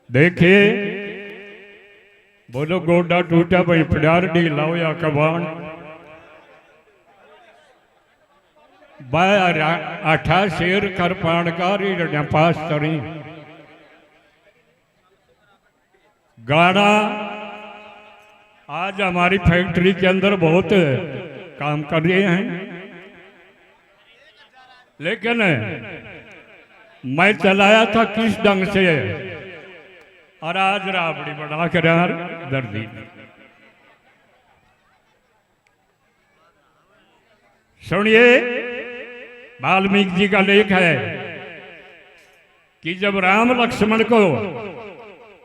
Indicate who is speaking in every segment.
Speaker 1: देखिए बोलो गोडा टूटा भाई प्यार डी लाओ या कबान आठा शेर कर पाणकारी पास तरी गाना आज हमारी फैक्ट्री के अंदर बहुत काम कर रहे हैं, लेकिन मैं चलाया था किस ढंग से और आज राबड़ी बढ़ा कर यार दर्दी। सुनिए, वाल्मीकि जी का लेख है कि जब राम लक्ष्मण को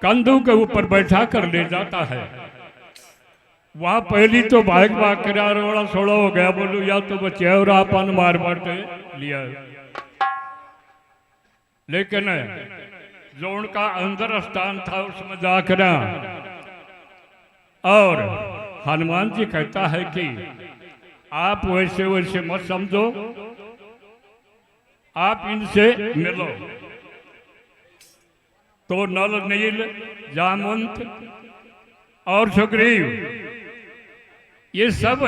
Speaker 1: कंधों के ऊपर बैठा कर ले जाता है, वहां पहली तो भाग भाग कर रोड़ा सोड़ा हो गया, बोलू या तो बचे और आपन मार बाटे लिया, लेकिन जो उनका अंदर स्थान था उसमें जाकर और हनुमान जी कहता है कि आप वैसे वैसे मत समझो, आप इनसे मिलो। तो नल नील जामवंत और सुग्रीव ये सब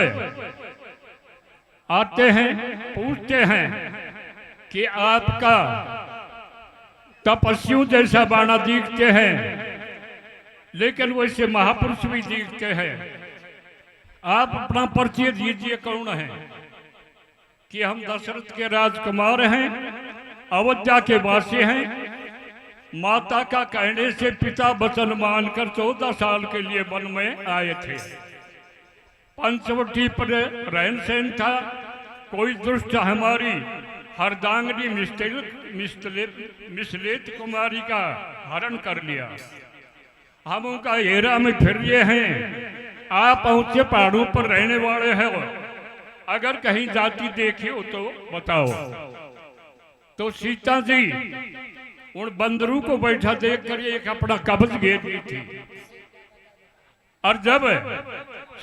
Speaker 1: आते हैं, पूछते हैं कि आपका तपस्वियों जैसा बाणा दिखते हैं, लेकिन वैसे महापुरुष भी दिखते हैं, आप अपना परिचय दीजिए, कौन है? कि हम दशरथ के राजकुमार हैं, अयोध्या के वासी हैं, माता का कहने से पिता वचन मानकर 14 साल के लिए वन में आए थे। पंचवटी पर रहन सहन था, कोई दुष्ट हमारी हरदांगनी मिसलेत कुमारी का हरण कर लिया, हम उनका हेरा में फिर रहे हैं। आप ऊंचे पहाड़ों पर रहने वाले हैं, अगर कहीं जाति देखी हो तो बताओ। तो सीता जी उन बंदरों को बैठा देख कर एक अपना कब्ज घेर ली थी, और जब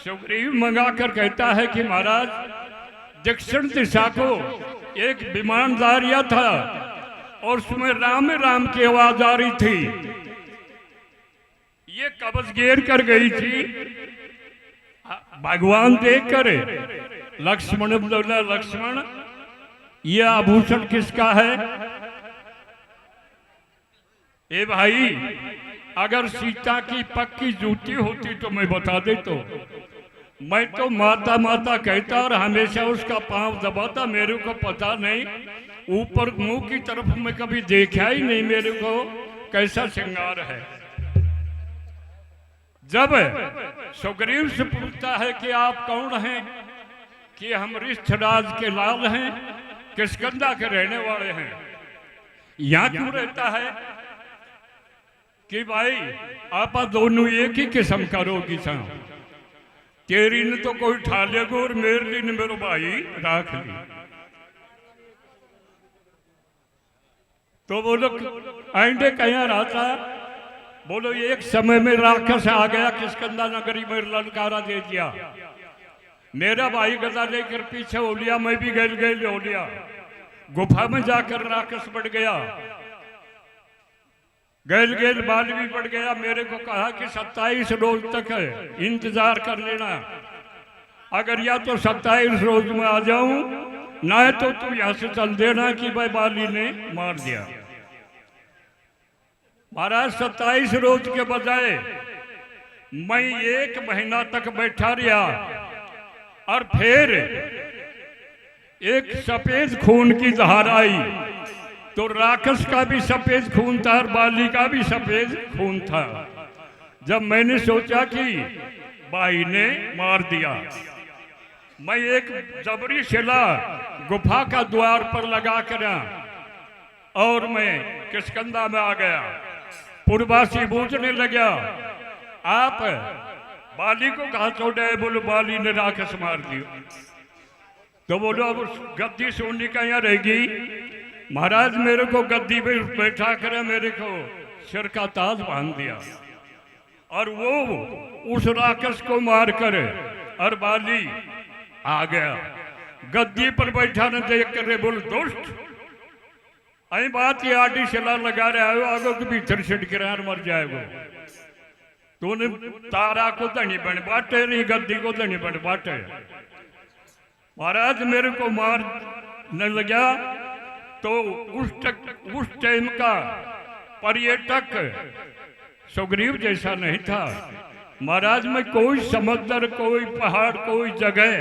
Speaker 1: सुग्रीव मंगाकर कहता है कि महाराज दक्षिण दिशा को एक विमान जा रहा था और उसमें राम राम की आवाज आ रही थी, ये कब्ज घेर कर गई थी। भगवान देखकर लक्ष्मण बोला, लक्ष्मण ये आभूषण किसका है? ए भाई, अगर सीता की पक्की जूती होती तो मैं बता दे, तो मैं तो माता माता कहता और हमेशा उसका पांव दबाता, मेरे को पता नहीं, ऊपर मुंह की तरफ मैं कभी देखा ही नहीं मेरे को कैसा श्रृंगार है। जब सुग्रीव से पूछता है कि आप कौन हैं? कि हम ऋष्ठराज के लाल हैं, किष्किंधा के रहने वाले हैं। यहाँ क्यों रहता है? कि भाई आप दोनों एक ही किस्म का रोगी था, तेरी ने तो कोई ठा लेगा और मेरे ने मेरे भाई राख ली। तो बोलो आइंडे कहीं रहता, बोलो एक समय में राक्षस आ गया, किष्किंधा नगरी में ललकारा दे दिया, मेरा भाई गदा लेकर पीछे हो लिया, मैं भी गैल हो लिया, गुफा में जाकर राक्षस बढ़ गया, गैल बाल भी बढ़ गया। मेरे को कहा कि 27 रोज तक इंतजार कर लेना, अगर या तो 27 रोज में आ जाऊं, ना तो तू यहां से चल देना कि भाई बाली ने मार दिया। महाराज 27 रोज के बजाय मैं 1 महीना तक बैठा रहा, और फिर एक सफेद खून की धार आई, तो राक्षस का भी सफेद खून था और बाली का भी सफेद खून था। जब मैंने सोचा कि भाई ने मार दिया, मैं एक जबरी शिला गुफा का द्वार पर लगा कर और मैं किष्किंधा में आ गया। पूर्वासी पूछने लगा, आप बाली को कहा छोड़े? बोलो बाली ने राक्षस मार दिया। तो बोलो अब गद्दी सोनी का यहाँ रहेगी? महाराज मेरे को गद्दी पे बैठा कर मेरे को सिर का ताज बांध दिया, और वो उस राक्षस को मार कर और बाली आ गया। गद्दी पर बैठा न देख कर बोल, दुष्ट अई बात ये आटी शिला लगा रहा है आगो के भीतर छिटक रहा मर जाएगा। तूने तारा को धनी बन बाटे नहीं गद्दी को धनी बन बाटे। महाराज मेरे को मार न लगा तो उस टाइम का पर्यटक सुग्रीव जैसा नहीं था। महाराज में कोई समुद्र कोई पहाड़ कोई जगह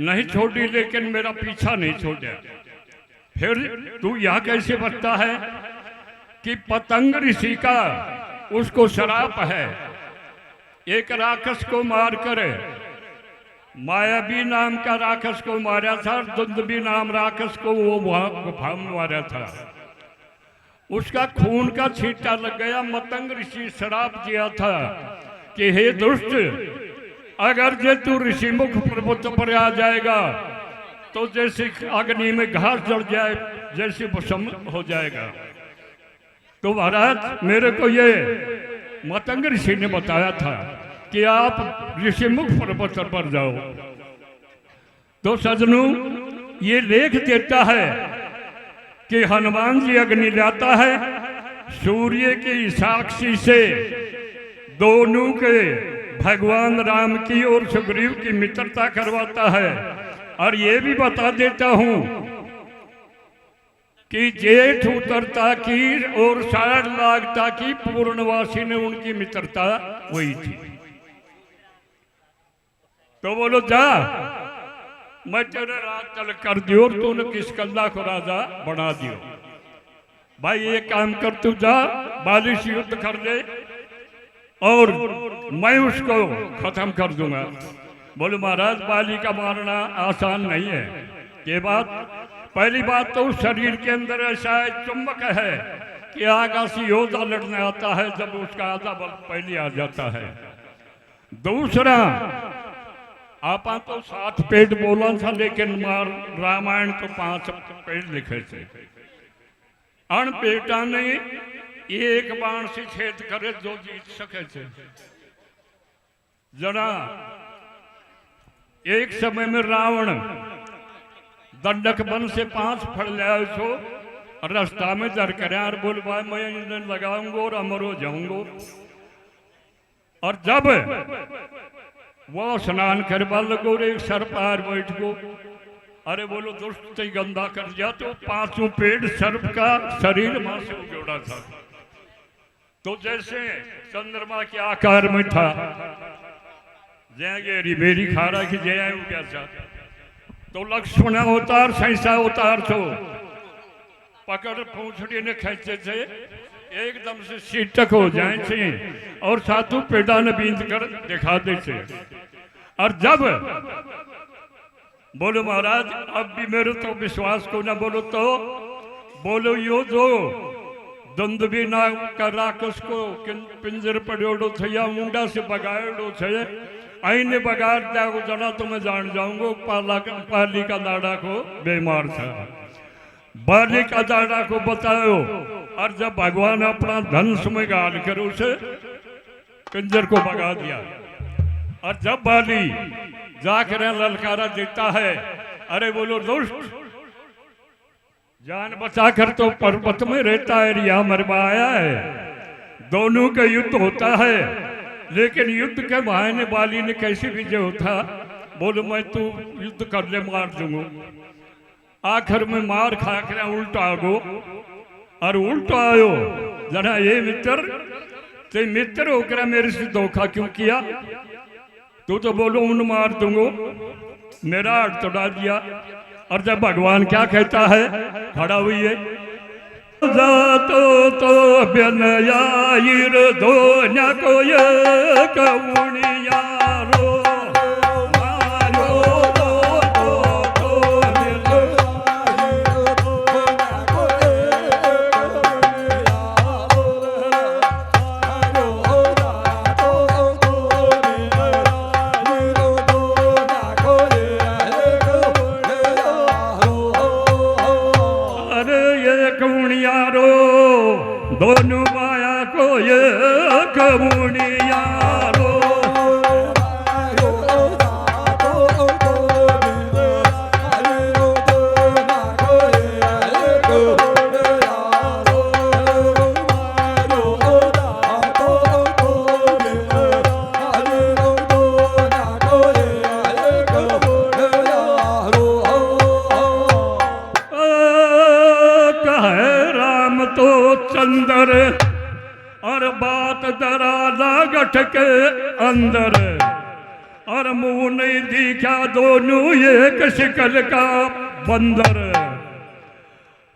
Speaker 1: नहीं छोड़ी लेकिन मेरा पीछा नहीं छोड़ा। फिर तू यहाँ कैसे बचता है कि पतंग ऋषि का उसको शराप है। एक राक्षस को मारकर मायावी नाम का राक्षस को मारा था। दुंदुभी नाम राक्षस को वो वहां गुफा में मारा था। उसका खून का छींटा लग गया। मतंग ऋषि शराप दिया था कि हे दुष्ट, अगर जे तू ऋषि मुख पर्वत पर आ जाएगा तो जैसे अग्नि में घास जल जाए जैसे भस्म हो जाएगा। तो महाराज मेरे को ये मतंग ऋषि ने बताया था कि आप ऋषि मुख पर्वत पर जाओ। तो सजनों ये लेख देता है कि हनुमान जी अग्नि लाता है, सूर्य की साक्षी से दोनों के भगवान राम की और सुग्रीव की मित्रता करवाता है। और ये भी बता देता हूं कि जेठ उतरता की और साढ़ लागता की पूर्णवासी ने उनकी मित्रता हुई थी। तो बोलो जा मैं तेरे राज तल कर दियो और तूने किस कल्ला को राजा बना दियो। भाई ये काम कर तू जा बाली से युद्ध कर ले और मैं उसको खत्म कर दूंगा। बोलो महाराज बाली का मारना आसान नहीं है। ये बात पहली बात तो शरीर के अंदर ऐसा है चुंबक है कि आकाशी योद्धा लड़ने आता है जब उसका आधा बल पहले आ जाता है। दूसरा आपा तो 7 पेड़ बोला था लेकिन रामायण तो 5 पेड़ लिखे थे। अण बेटा ने एक बाण से छेद करे जो जीत सके थे। जरा एक समय में रावण दंडक वन से 5 फड़ लाया सो रास्ता में दर कर बोल भाई मैं इंजन लगाऊंगा और अमर हो जाऊंगा। और जब वो स्नान करवा लगो रे सर पार बैठ गो। अरे बोलो दुष्ट गंदा कर दिया तो 5 पेड़ सर्प का शरीर मां से जोड़ा था। तो जैसे चंद्रमा के आकार में था जय मेरी खारा की जय हो गया था। तो लक्ष्मण अवतार सहसा अवतार तो पकड़ पूंछड़ी ने खींचे थे एकदम से सीटक हो जाए थे और साधु पेड़ा ने बींद कर दिखा देते। और जब बोलो महाराज अब भी मेरे तो विश्वास को ना बोलो तो बोलो यो जो दुंदुभी नाम का राक्षस को पिंजर पड़ोड़ो थे या मुंडा से बगाड़ो थे आईने बगाड़ दिया जना तो मैं जान जाऊंगा पाली का दाड़ा को बीमार था। बाली का दाड़ा को बताओ और जब भगवान अपना धनुष में गाल कर उसे पिंजर को भगा दिया। और जब बाली जाकर ललकारा देता है अरे बोलो दुष्ट जान बचाकर तो पर्वत में रहता है रिया मरवाया है। दोनों का युद्ध होता है लेकिन युद्ध के बहाने बाली ने कैसे विजय होता। बोलो मैं तू युद्ध कर ले मार दूंगा। आखिर में मार खा कर उल्टा आगो और उल्टा आयो जरा ये मित्र ते मित्र होकर मेरे से धोखा क्यों किया। तू तो बोलो उन मार दूंगो मेरा हाथ तोड़ा दिया। और जब भगवान क्या कहता है खड़ा हुई है तो बेनयार दो न को ये कौनिया रो दोनों माया को ये कबूनिया रो और बात दराजा गठ के अंदर और मुंह नहीं दिखा दोनों एक शिकल का बंदर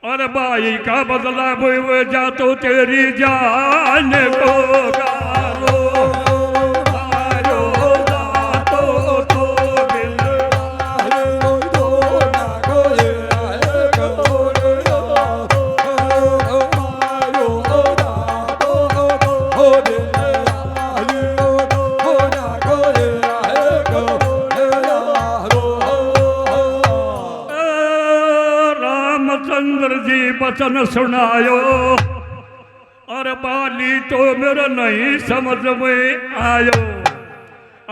Speaker 1: और भाई का बदला वो जा तो तेरी जान को गालो वचन सुनायो और बाली तो मेरा नहीं समझ में आयो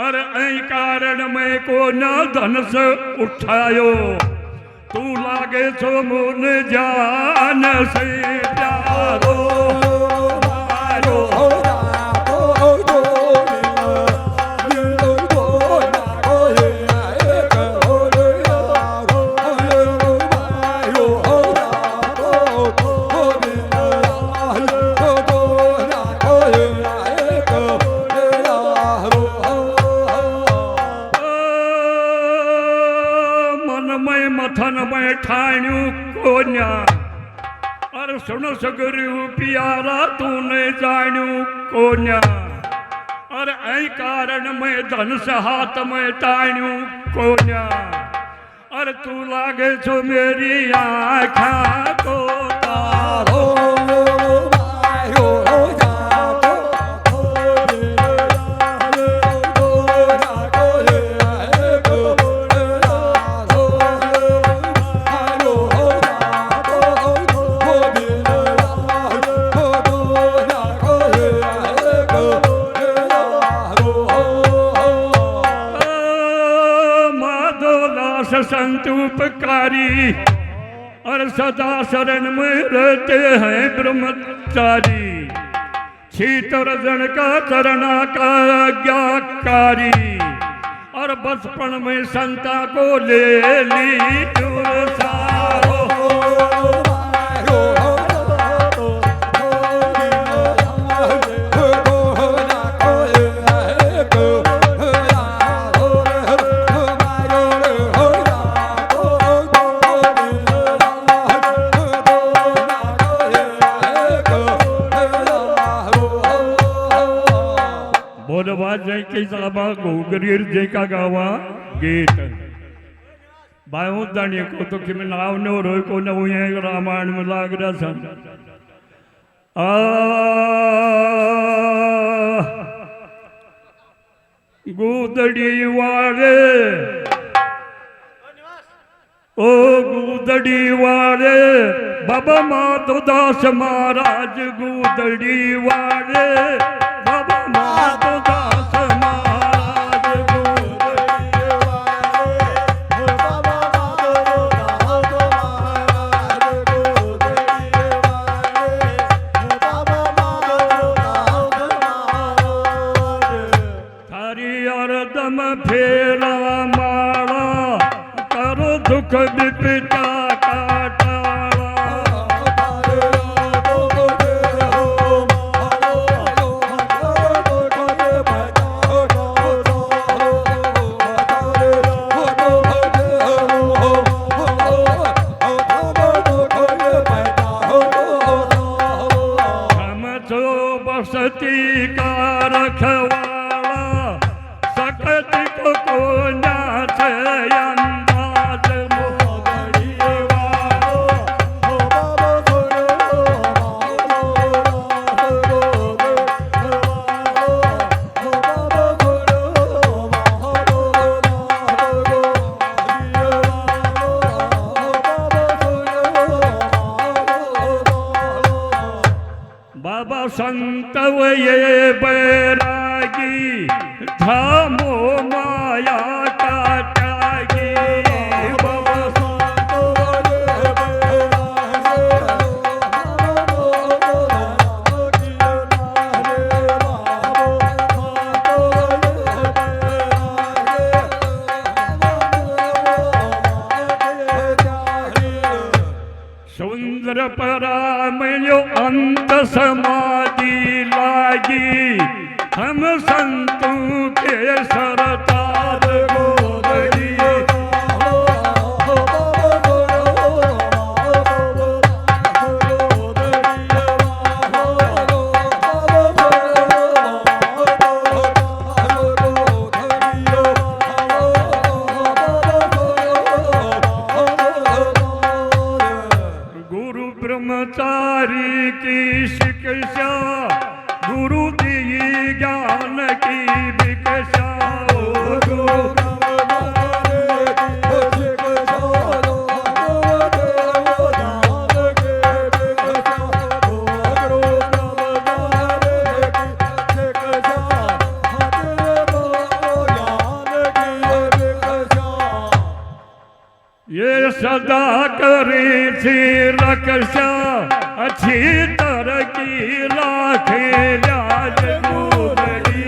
Speaker 1: और ऐ कारण में को न धन से उठायो तू लागे सो मुन जान से प्यारो और सुन सगरू प्यारा तूने जानू कोन्या और ऐ कारण में धन से हाथ में ताणू कोन्या और तू लागे छो मेरी आँखा को तारो संतुपकारी और सदा शरण में रहते हैं ब्रह्मचारी शीतरजन का चरणा का आज्ञाकारी और बचपन में संता को ले ली सारो जय के साबा गोगरीर जय का गावा गीत बायो दानिये को तो कि मैं नाव न रोय को न हुई है रामायण में लाग रहा था गुदड़ी वाले ओ गुदड़ी वाले बाबा माधोदास महाराज गुदड़ी वाले बाबा माधोदास फेरा मारा करो दुख विपदा का टाला हम तो बसती का रखवा को नाच अंदाज मोगड़ी वालो हो बाबा बाबा संत ये बैरागी धामो माया का त्यागी बाबा सुंदर परामयो अंत समाधि ला लागी हम संतों के सरताज गोदरी। गुरु ब्रह्मचारी की शिक्षा, गुरु दी ज्ञान की भिक्षा। ये सदा करे थी रक्षा, अच्छी तरह की लाखे लाज गोदरी।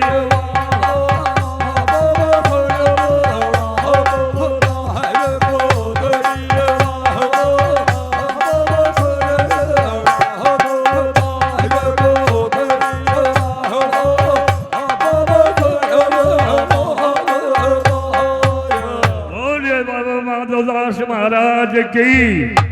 Speaker 1: बोलिए बाबा माधवदास महाराज की।